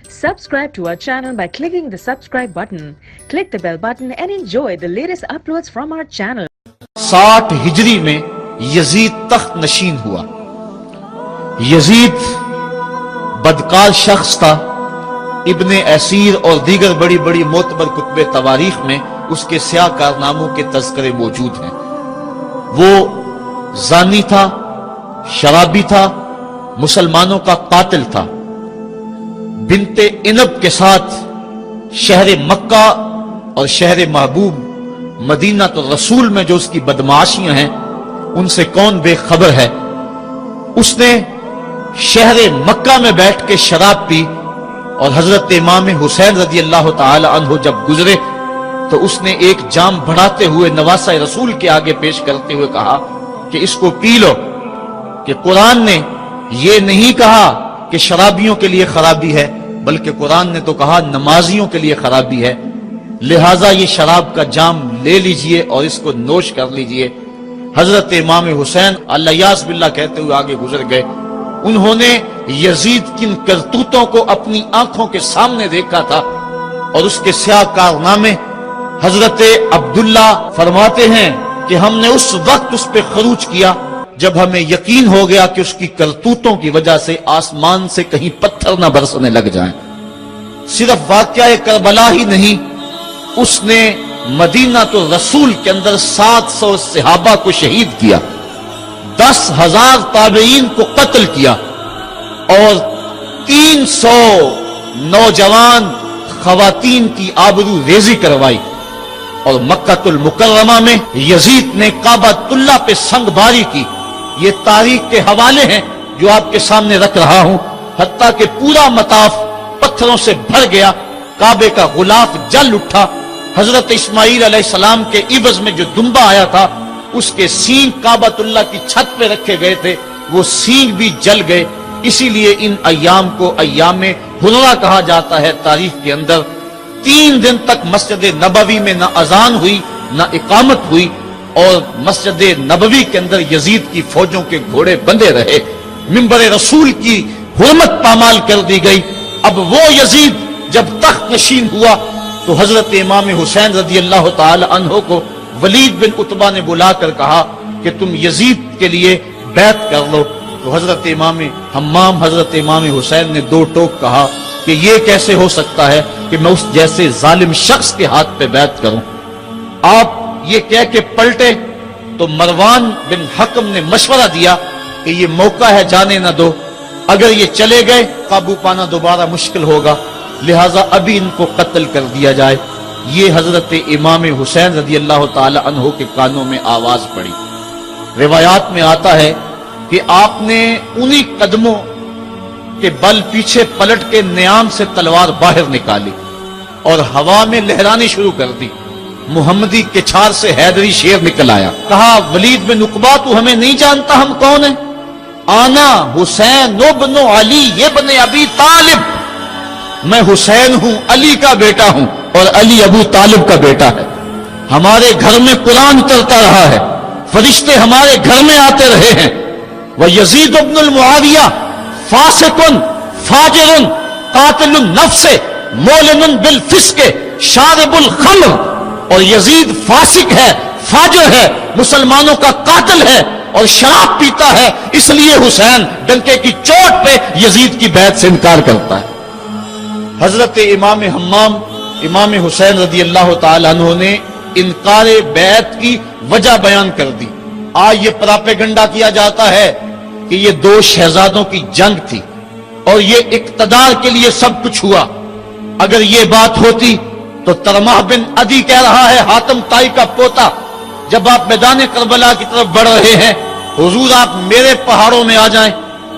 Subscribe to our channel by clicking the subscribe button. Click the bell button and enjoy the latest uploads from our channel. 60 हिजरी में Yazid तख्त नशीन हुआ। Yazid बदकार शख्स था। इब्ने Asir और दीगर बड़ी बड़ी मोतबर कुतबे तवारीख में उसके स्याह कारनामों के तज़किरे मौजूद हैं। वो जानी था, शराबी था, मुसलमानों का कातिल था। बिनते इनब के साथ शहर मक्का और शहर महबूब मदीना तो रसूल में जो उसकी बदमाशियां हैं उनसे कौन बेखबर है। उसने शहर मक्का में बैठ के शराब पी और हजरत इमाम हुसैन रजी अल्लाह ताला अन्हु जब गुजरे तो उसने एक जाम बढ़ाते हुए नवासा रसूल के आगे पेश करते हुए कहा कि इसको पी लो, कि कुरान ने ये नहीं कहा कि शराबियों के लिए खराबी है, बल्कि कुरान ने तो कहा नमाजियों के लिए खराबी है। लिहाजा ये शराब का जाम ले लीजिए और इसको नोश कर लीजिए। हजरत इमाम हुसैन अल्लायास बिल्लाह कहते हुए आगे गुजर गए। उन्होंने यजीद किन करतूतों को अपनी आंखों के सामने देखा था और उसके स्याह कारनामे हजरत अब्दुल्ला फरमाते हैं कि हमने उस वक्त उस पर खरूज किया जब हमें यकीन हो गया कि उसकी करतूतों की वजह से आसमान से कहीं पत्थर न बरसने लग जाएं। सिर्फ वाकया करबला ही नहीं, उसने मदीना तो रसूल के अंदर 700 सहाबा को शहीद किया, 10,000 ताबईन को कत्ल किया और 300 नौजवान खवातीन की आबरू रेजी करवाई। और मक्कातुल मुकर्रमा में यजीद ने काबातुल्लाह पे संगबारी की। ये तारीख के हवाले हैं जो आपके सामने रख रहा हूं। हत्ता कि पूरा मताफ पत्थरों से भर गया, काबे का गुलाफ जल उठा। हजरत इस्माईल अलैहिस्सलाम के इवज में जो दुम्बा आया था उसके सींग काबातुल्लाह की छत पे रखे गए थे, वो सींग भी जल गए। इसीलिए इन अय्याम को अय्याम हुर्रा कहा जाता है। तारीख के अंदर 3 दिन तक मस्जिद नबवी में न अजान हुई न इकामत हुई और मस्जिद नबवी के अंदर यजीद की फौजों के घोड़े बंधे रहे। मिंबर रसूल की हुर्मत पामाल कर दी गई। अब वो यजीद जब तख्त नशीन हुआ तो हजरत इमाम हुसैन रजी अल्लाह ताला अन्हो को वलीद बिन उतबा ने बुलाकर कहा कि तुम यजीद के लिए बैत कर लो। तो हजरत इमाम हम्माम हजरत इमाम हुसैन ने 2 टोक कहा कि ये कैसे हो सकता है कि मैं उस जैसे जालिम शख्स के हाथ पे बैत करूं। आप ये कह के पलटे तो मरवान बिन हकम ने मशवरा दिया कि ये मौका है, जाने ना दो। अगर ये चले गए काबू पाना दोबारा मुश्किल होगा, लिहाजा अभी इनको कत्ल कर दिया जाए। ये हजरत इमाम हुसैन रजी अल्लाह ताला अन्हो के कानों में आवाज पड़ी। रिवायात में आता है कि आपने उन्हीं कदमों के बल पीछे पलट के नियाम से तलवार बाहर निकाली और हवा में लहरानी शुरू कर दी। मुहम्मदी के छार से हैदरी शेर निकल आया। कहा, वलीद बिन उकबा तू हमें नहीं जानता हम कौन है? आना हुसैन इब्न अली इब्न अबी तालिब, मैं हुसैन हूं, अली का बेटा हूं और अली अबू तालिब का बेटा है। हमारे घर में कुरान उतरता रहा है, फरिश्ते हमारे घर में आते रहे हैं। वह यजीद इब्न मुआविया फासिकुन फाजिरुन कातिलुन नफ्से मोलिनुन बिल फिस्के शारिबुल खम्र, और यजीद फासिक है, फाजिर है, मुसलमानों का कातिल है और शराब पीता है। इसलिए हुसैन डंके की चोट पे यजीद की बैत से इनकार करता है। हजरत इमाम हम्माम इमाम हुसैन रजी अल्लाह ताला अन्हु ने इनकार बैत की वजह बयान कर दी। आज ये प्रोपेगेंडा किया जाता है कि ये 2 शहजादों की जंग थी और ये इक्तदार के लिए सब कुछ हुआ। अगर ये बात होती तो तरमाह बिन अदी कह रहा है, हातम ताई का पोता, जब आप मैदान करबला की तरफ बढ़ रहे हैं, हुजूर आप मेरे पहाड़ों में आ जाएं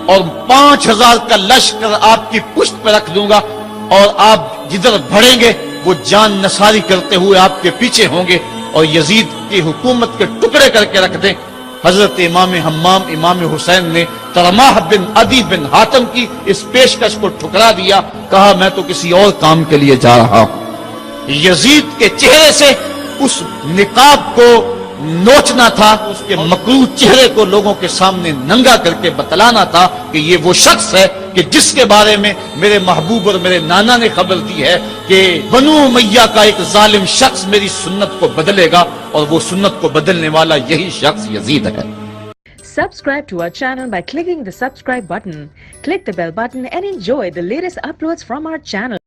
और 5000 का लश्कर आपकी पुश्त पर रख दूंगा और आप जिधर बढ़ेंगे वो जान नसारी करते हुए आपके पीछे होंगे और यजीद की हुकूमत के टुकड़े करके रख दें। हजरत इमाम हम्माम इमाम हुसैन ने तरमाह बिन अदी बिन हातम की इस पेशकश को ठुकरा दिया। कहा, मैं तो किसी और काम के लिए जा रहा हूं। यजीद के चेहरे से उस निकाब को नोचना था, उसके मकरूह चेहरे को लोगों के सामने नंगा करके बतलाना था कि ये वो शख्स है کہ جس کے بارے میں میرے محبوب اور میرے نانا نے خبر دی ہے کہ بنو امیہ کا ایک ظالم شخص میری سنت کو بدلے گا اور وہ سنت کو بدلنے والا یہی شخص یزید ہے. Subscribe to our channel by clicking the subscribe button. Click the bell button and enjoy the latest uploads from our channel.